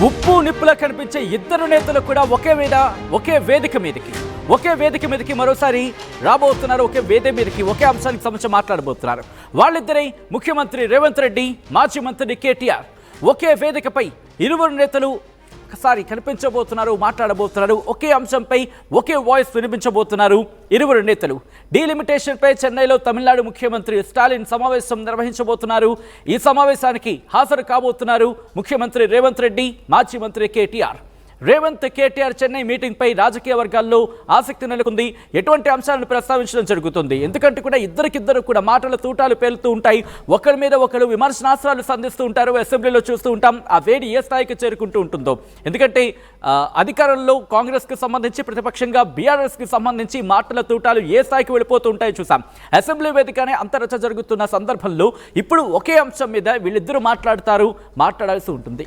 ఉప్పు నిప్పులా కనిపించే ఇద్దరు నేతలు కూడా ఒకే వేదిక మీదకి మరోసారి రాబోతున్నారు. ఒకే వేదిక మీదకి ఒకే అంశానికి సంబంధించి మాట్లాడబోతున్నారు. వాళ్ళిద్దరే ముఖ్యమంత్రి రేవంత్ రెడ్డి, మాజీ మంత్రి కేటీఆర్. ఒకే వేదికపై ఇరువురు నేతలు ఒకసారి కనిపించబోతున్నారు, మాట్లాడబోతున్నారు. ఒకే అంశంపై ఒకే వాయిస్ వినిపించబోతున్నారు ఇరువురు నేతలు. డీలిమిటేషన్ పై చెన్నైలో తమిళనాడు ముఖ్యమంత్రి స్టాలిన్ సమావేశం నిర్వహించబోతున్నారు. ఈ సమావేశానికి హాజరు కాబోతున్నారు ముఖ్యమంత్రి రేవంత్ రెడ్డి, మాజీ మంత్రి కేటీఆర్. రేవంత్ కేటీఆర్ చెన్నై మీటింగ్ పై రాజకీయ వర్గాల్లో ఆసక్తి నెలకొంది. ఎటువంటి అంశాలను ప్రస్తావించడం జరుగుతుంది? ఎందుకంటే కూడా ఇద్దరికిద్దరు కూడా మాటల తూటాలు పేలుతూ ఉంటాయి. ఒకరి మీద ఒకరు విమర్శనాస్త్రాలు సంధిస్తూ ఉంటారు. అసెంబ్లీలో చూస్తూ ఉంటాం ఆ వేడి ఏ స్థాయికి చేరుకుంటూ ఉంటుందో. ఎందుకంటే అధికారంలో కాంగ్రెస్కి సంబంధించి, ప్రతిపక్షంగా బీఆర్ఎస్కి సంబంధించి మాటల తూటాలు ఏ స్థాయికి వెళ్ళిపోతూ ఉంటాయో చూసాం. అసెంబ్లీ వేదికనే అంతరచ జరుగుతున్న సందర్భంలో ఇప్పుడు ఒకే అంశం మీద వీళ్ళిద్దరూ మాట్లాడాల్సి ఉంటుంది.